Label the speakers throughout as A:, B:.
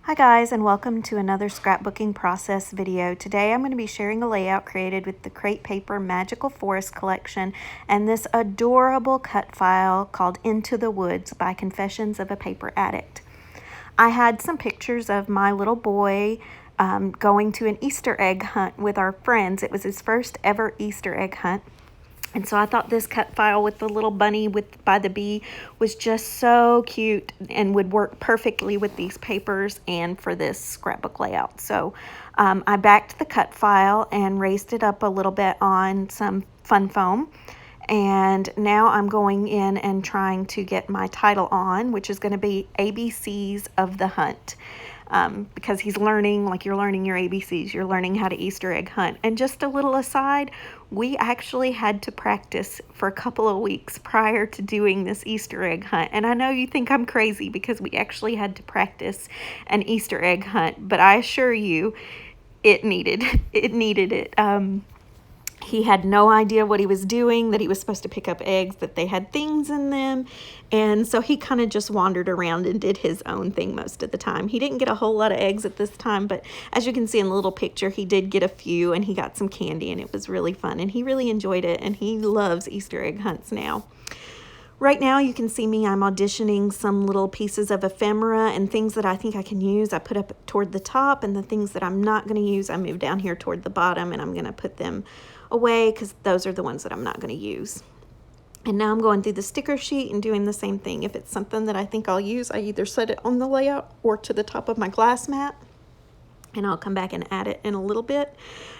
A: Hi guys, and welcome to another scrapbooking process video. Today I'm going to be sharing a layout created with the Crate Paper Magical Forest collection and this adorable cut file called Into the Woods by Confessions of a Paper Addict. I had some pictures of my little boy going to an Easter egg hunt with our friends. It was his first ever Easter egg hunt. And so I thought this cut file with the little bunny by the bee was just so cute and would work perfectly with these papers and for this scrapbook layout. So I backed the cut file and raised it up a little bit on some fun foam. And now I'm going in and trying to get my title on, which is going to be ABCs of the Hunt. Because he's learning, like you're learning your ABCs, you're learning how to Easter egg hunt. And just a little aside, we actually had to practice for a couple of weeks prior to doing this Easter egg hunt. And I know you think I'm crazy because we actually had to practice an Easter egg hunt, but I assure you it needed it. He had no idea what he was doing, that he was supposed to pick up eggs, that they had things in them. And so he kind of just wandered around and did his own thing most of the time. He didn't get a whole lot of eggs at this time, but as you can see in the little picture, he did get a few and he got some candy and it was really fun. And he really enjoyed it and he loves Easter egg hunts now. Right now you can see me, I'm auditioning some little pieces of ephemera and things that I think I can use. I put up toward the top, and the things that I'm not going to use, I move down here toward the bottom, and I'm going to put them away because those are the ones that I'm not going to use. And now I'm going through the sticker sheet and doing the same thing. If it's something that I think I'll use, I either set it on the layout or to the top of my glass mat. And I'll come back and add it in a little bit.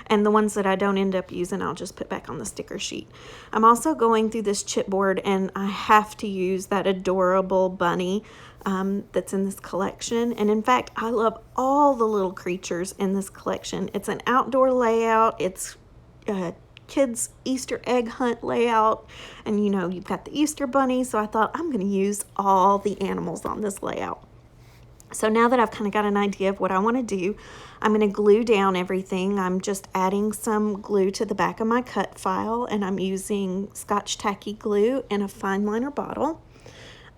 A: And the ones that I don't end up using, I'll just put back on the sticker sheet. I'm also going through this chipboard, and I have to use that adorable bunny that's in this collection. And in fact, I love all the little creatures in this collection. It's an outdoor layout. It's kids' Easter egg hunt layout. And you know, you've got the Easter bunny. So I thought I'm going to use all the animals on this layout. So now that I've kind of got an idea of what I want to do, I'm going to glue down everything. I'm just adding some glue to the back of my cut file, and I'm using Scotch Tacky glue in a fine liner bottle.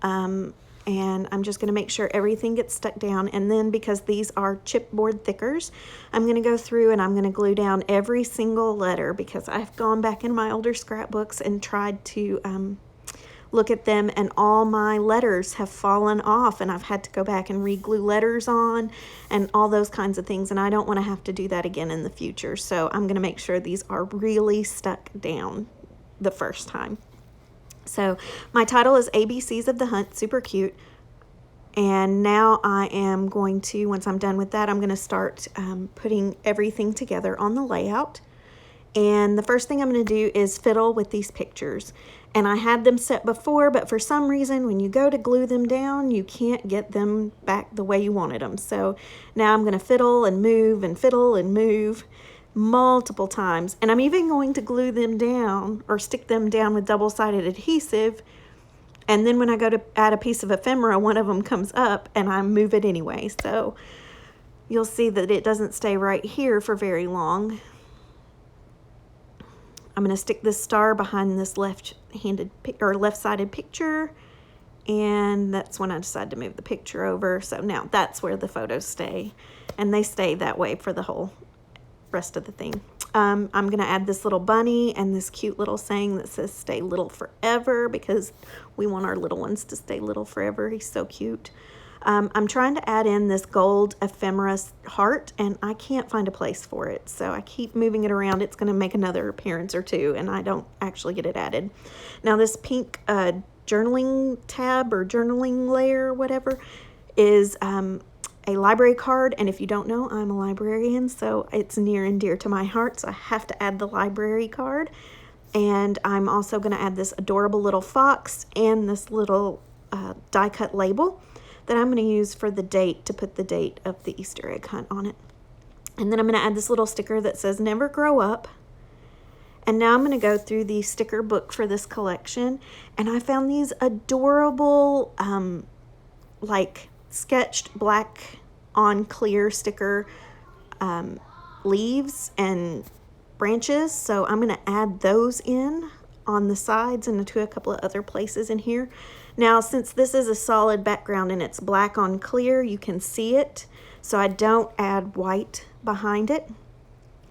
A: And I'm just going to make sure everything gets stuck down. And then because these are chipboard thickers, I'm going to go through and I'm going to glue down every single letter, because I've gone back in my older scrapbooks and tried to look at them, and all my letters have fallen off, and I've had to go back and re-glue letters on and all those kinds of things, and I don't want to have to do that again in the future. So I'm going to make sure these are really stuck down the first time. So my title is ABCs of the Hunt, super cute. And now I am going to, once I'm done with that, I'm going to start putting everything together on the layout. And the first thing I'm going to do is fiddle with these pictures. And I had them set before, but for some reason, when you go to glue them down, you can't get them back the way you wanted them. So now I'm going to fiddle and move multiple times. And I'm even going to glue them down or stick them down with double-sided adhesive. And then when I go to add a piece of ephemera, one of them comes up and I move it anyway. So you'll see that it doesn't stay right here for very long. I'm going to stick this star behind this left-sided picture, and that's when I decide to move the picture over. So now that's where the photos stay, and they stay that way for the whole rest of the thing. I'm going to add this little bunny and this cute little saying that says "Stay little forever," because we want our little ones to stay little forever. He's so cute. I'm trying to add in this gold ephemera heart, and I can't find a place for it. So I keep moving it around. It's going to make another appearance or two, and I don't actually get it added. Now this pink journaling tab or journaling layer, whatever, is a library card. And if you don't know, I'm a librarian, so it's near and dear to my heart. So I have to add the library card. And I'm also going to add this adorable little fox and this little die cut label that I'm going to use for the date, to put the date of the Easter egg hunt on it. And then I'm going to add this little sticker that says "Never Grow Up." And now I'm going to go through the sticker book for this collection, and I found these adorable like sketched black on clear sticker leaves and branches. So I'm going to add those in on the sides and to a couple of other places in here. Now, since this is a solid background and it's black on clear, you can see it, so I don't add white behind it.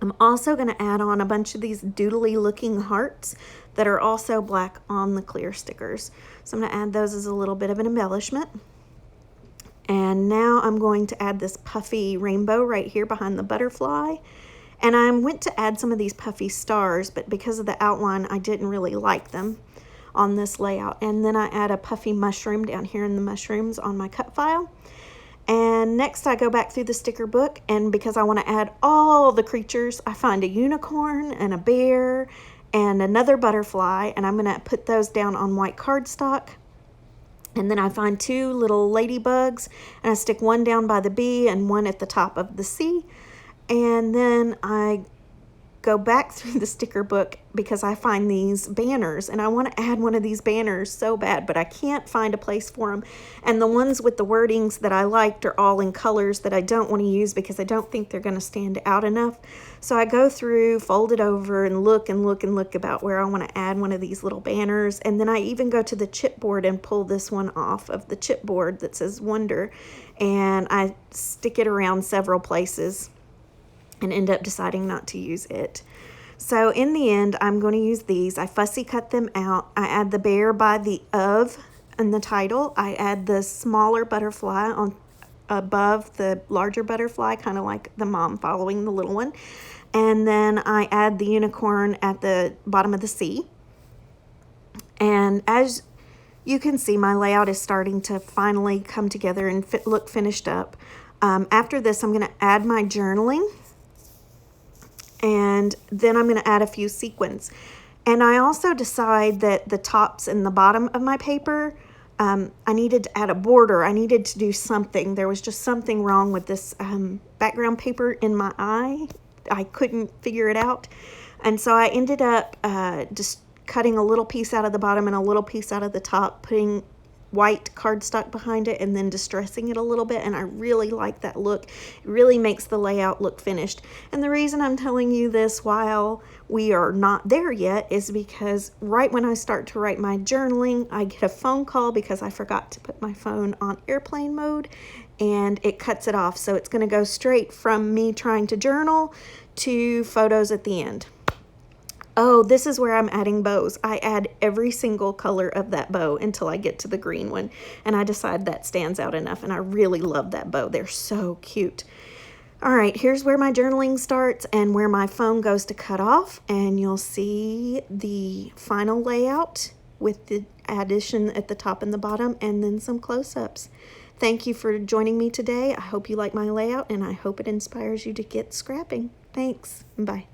A: I'm also going to add on a bunch of these doodly looking hearts that are also black on the clear stickers. So I'm going to add those as a little bit of an embellishment. And now I'm going to add this puffy rainbow right here behind the butterfly. And I went to add some of these puffy stars, but because of the outline, I didn't really like them on this layout. And then I add a puffy mushroom down here in the mushrooms on my cut file. And next I go back through the sticker book, and because I want to add all the creatures, I find a unicorn and a bear and another butterfly, and I'm going to put those down on white cardstock. And then I find two little ladybugs, and I stick one down by the B and one at the top of the C. And then I go back through the sticker book because I find these banners, and I want to add one of these banners so bad, but I can't find a place for them. And the ones with the wordings that I liked are all in colors that I don't want to use because I don't think they're going to stand out enough. So I go through, fold it over, and look and look and look about where I want to add one of these little banners. And then I even go to the chipboard and pull this one off of the chipboard that says Wonder, and I stick it around several places and end up deciding not to use it. So in the end, I'm going to use these. I fussy cut them out. I add the bear by the of in the title. I add the smaller butterfly on above the larger butterfly, kind of like the mom following the little one. And then I add the unicorn at the bottom of the C. And as you can see, my layout is starting to finally come together and look finished up. After this, I'm going to add my journaling. And then I'm going to add a few sequins. And I also decide that the tops and the bottom of my paper, I needed to add a border. I needed to do something. There was just something wrong with this background paper in my eye. I couldn't figure it out. And so I ended up just cutting a little piece out of the bottom and a little piece out of the top, putting white cardstock behind it and then distressing it a little bit, and I really like that look. It really makes the layout look finished. And the reason I'm telling you this while we are not there yet is because right when I start to write my journaling, I get a phone call because I forgot to put my phone on airplane mode, and it cuts it off. So it's going to go straight from me trying to journal to photos at the end. Oh, this is where I'm adding bows. I add every single color of that bow until I get to the green one, and I decide that stands out enough, and I really love that bow. They're so cute. All right, here's where my journaling starts and where my phone goes to cut off, and you'll see the final layout with the addition at the top and the bottom, and then some close-ups. Thank you for joining me today. I hope you like my layout, and I hope it inspires you to get scrapping. Thanks. Bye.